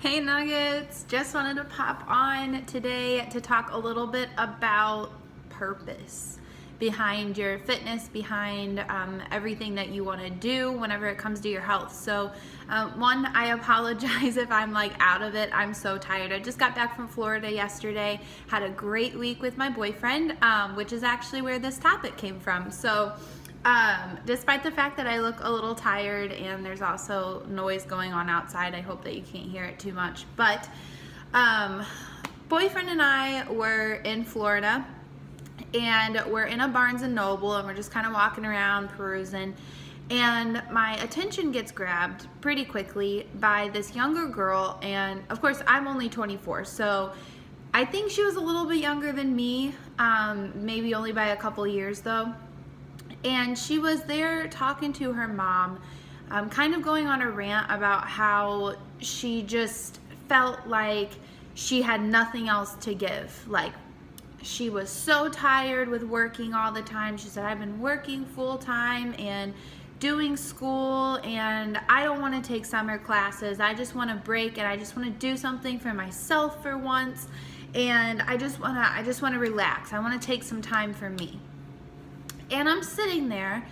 Hey Nuggets, just wanted to pop on today to talk a little bit about purpose behind your fitness, behind everything that you want to do whenever it comes to your health. So one, I apologize if I'm like out of it. I'm so tired. I just got back from Florida yesterday, had a great week with my boyfriend, which is actually where this topic came from. So despite the fact that I look a little tired and there's also noise going on outside, I hope that you can't hear it too much. But boyfriend and I were in Florida and we're in a Barnes and Noble and we're just kind of walking around perusing. And my attention gets grabbed pretty quickly by this younger girl. And of course, I'm only 24, so I think she was a little bit younger than me, maybe only by a couple years though. And she was there talking to her mom, kind of going on a rant about how she just felt like she had nothing else to give. Like, she was so tired with working all the time. She said, I've been working full time and doing school, and I don't want to take summer classes. I just want to break, and I just want to do something for myself for once. And I just want to relax. I want to take some time for me. And I'm sitting there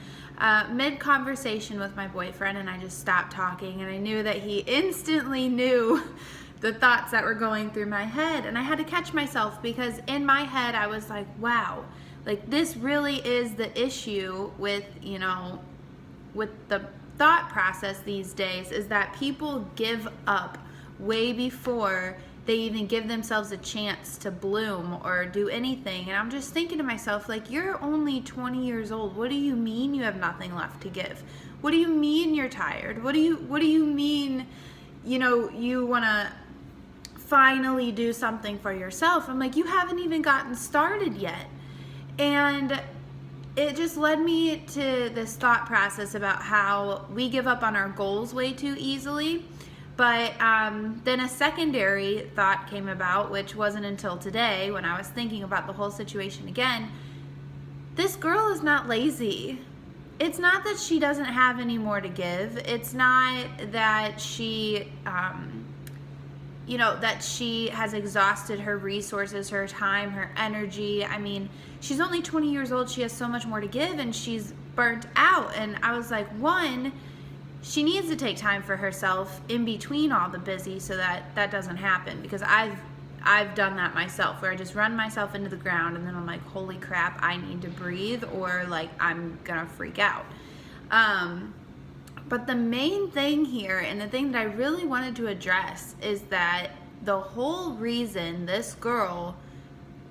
mid-conversation with my boyfriend, and I just stopped talking, and I knew that he instantly knew the thoughts that were going through my head. And I had to catch myself, because in my head I was like, wow, like this really is the issue with, with the thought process these days, is that people give up way before they even give themselves a chance to bloom or do anything. And I'm just thinking to myself, like, you're only 20 years old. What do you mean you have nothing left to give? What do you mean you're tired? What do you mean, you want to finally do something for yourself? I'm like, you haven't even gotten started yet. And it just led me to this thought process about how we give up on our goals way too easily. But then a secondary thought came about, which wasn't until today when I was thinking about the whole situation again. This girl is not lazy. It's not that she doesn't have any more to give. It's not that she, that she has exhausted her resources, her time, her energy. I mean, she's only 20 years old. She has so much more to give, and she's burnt out. And I was like, one, she needs to take time for herself in between all the busy, so that doesn't happen, because I've done that myself, where I just run myself into the ground and then I'm like, holy crap, I need to breathe, or like I'm gonna freak out. But the main thing here, and the thing that I really wanted to address, is that the whole reason this girl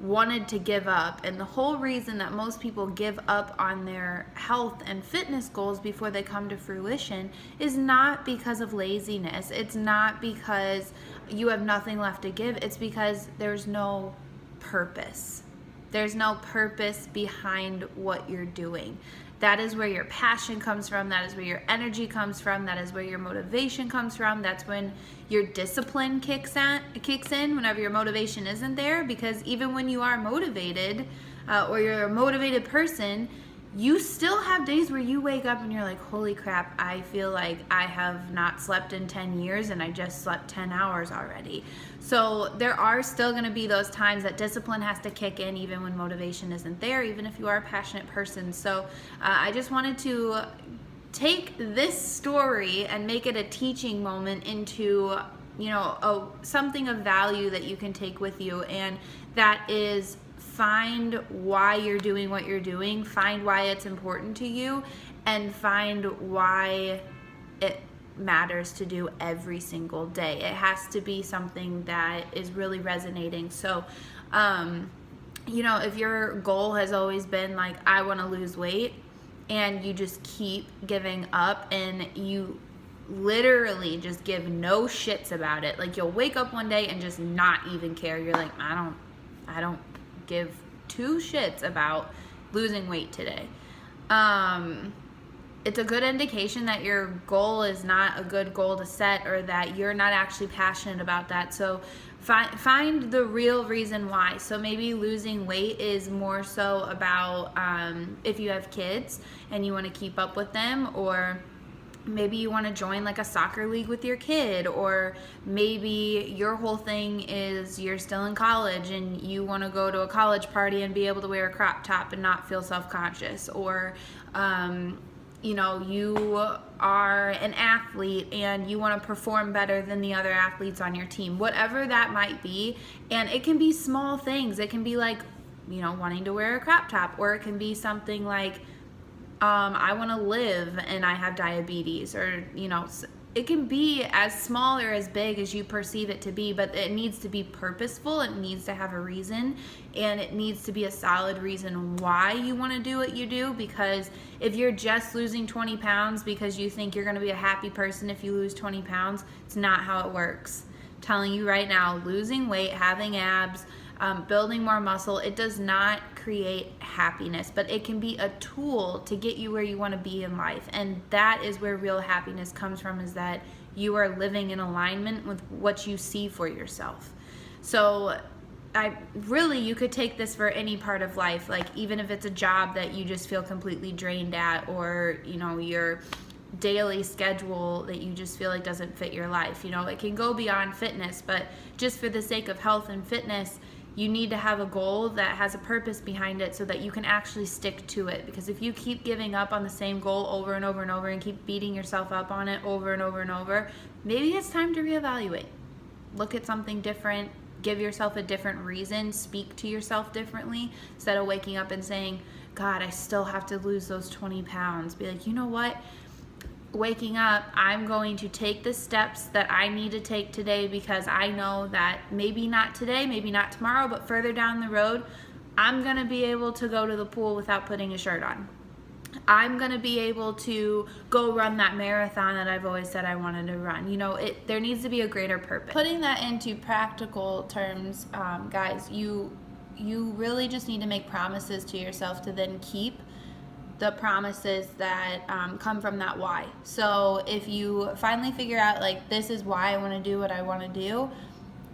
wanted to give up, and the whole reason that most people give up on their health and fitness goals before they come to fruition, is not because of laziness. It's not because you have nothing left to give. It's because there's no purpose. There's no purpose behind what you're doing. That is where your passion comes from. That is where your energy comes from. That is where your motivation comes from. That's when your discipline kicks in whenever your motivation isn't there. Because even when you are motivated, or you're a motivated person, you still have days where you wake up and you're like, holy crap, I feel like I have not slept in 10 years and I just slept 10 hours already. So there are still going to be those times that discipline has to kick in, even when motivation isn't there, even if you are a passionate person. So I just wanted to take this story and make it a teaching moment into, something of value that you can take with you. And that is, find why you're doing what you're doing, find why it's important to you, and find why it matters to do every single day. It has to be something that is really resonating. So, if your goal has always been like, I want to lose weight, and you just keep giving up, and you literally just give no shits about it. Like, you'll wake up one day and just not even care. You're like, I don't give two shits about losing weight today. It's a good indication that your goal is not a good goal to set, or that you're not actually passionate about that. So find the real reason why. So maybe losing weight is more so about if you have kids and you want to keep up with them, or maybe you want to join like a soccer league with your kid, or maybe your whole thing is you're still in college and you want to go to a college party and be able to wear a crop top and not feel self-conscious, or you are an athlete and you want to perform better than the other athletes on your team, whatever that might be. And it can be small things. It can be like, wanting to wear a crop top, or it can be something like, I want to live and I have diabetes, or, it can be as small or as big as you perceive it to be, but it needs to be purposeful. It needs to have a reason, and it needs to be a solid reason why you want to do what you do. Because if you're just losing 20 pounds because you think you're going to be a happy person if you lose 20 pounds, it's not how it works. I'm telling you right now, losing weight, having abs, building more muscle, it does not create happiness, but it can be a tool to get you where you want to be in life. And that is where real happiness comes from, is that you are living in alignment with what you see for yourself. So you could take this for any part of life, like even if it's a job that you just feel completely drained at, or your daily schedule that you just feel like doesn't fit your life. It can go beyond fitness, but just for the sake of health and fitness, you need to have a goal that has a purpose behind it so that you can actually stick to it. Because if you keep giving up on the same goal over and over and over and keep beating yourself up on it over and over and over, maybe it's time to reevaluate. Look at something different, give yourself a different reason, speak to yourself differently, instead of waking up and saying, God, I still have to lose those 20 pounds. Be like, you know what? Waking up, I'm going to take the steps that I need to take today, because I know that maybe not today, maybe not tomorrow, but further down the road, I'm going to be able to go to the pool without putting a shirt on. I'm going to be able to go run that marathon that I've always said I wanted to run. There needs to be a greater purpose. Putting that into practical terms, guys, you really just need to make promises to yourself to then keep the promises that come from that why. So if you finally figure out, like, this is why I want to do what I want to do,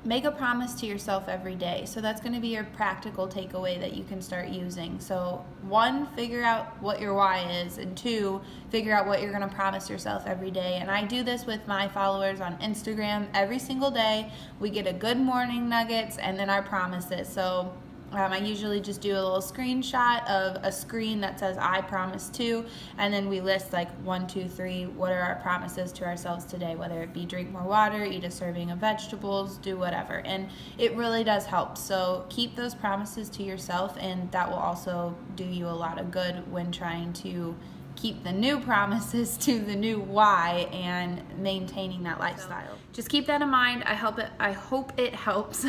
make a promise to yourself every day. So that's going to be your practical takeaway that you can start using. So 1, figure out what your why is, and 2, figure out what you're going to promise yourself every day. And I do this with my followers on Instagram every single day. We get a good morning nuggets and then our promises. So I usually just do a little screenshot of a screen that says I promise to, and then we list like 1, 2, 3, what are our promises to ourselves today, whether it be drink more water, eat a serving of vegetables, do whatever. And it really does help. So keep those promises to yourself, and that will also do you a lot of good when trying to keep the new promises to the new why and maintaining that lifestyle. So just keep that in mind. I hope it helps.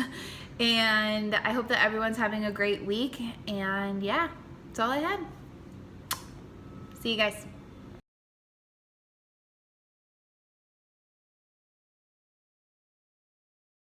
And I hope that everyone's having a great week. And yeah, that's all I had. See you guys.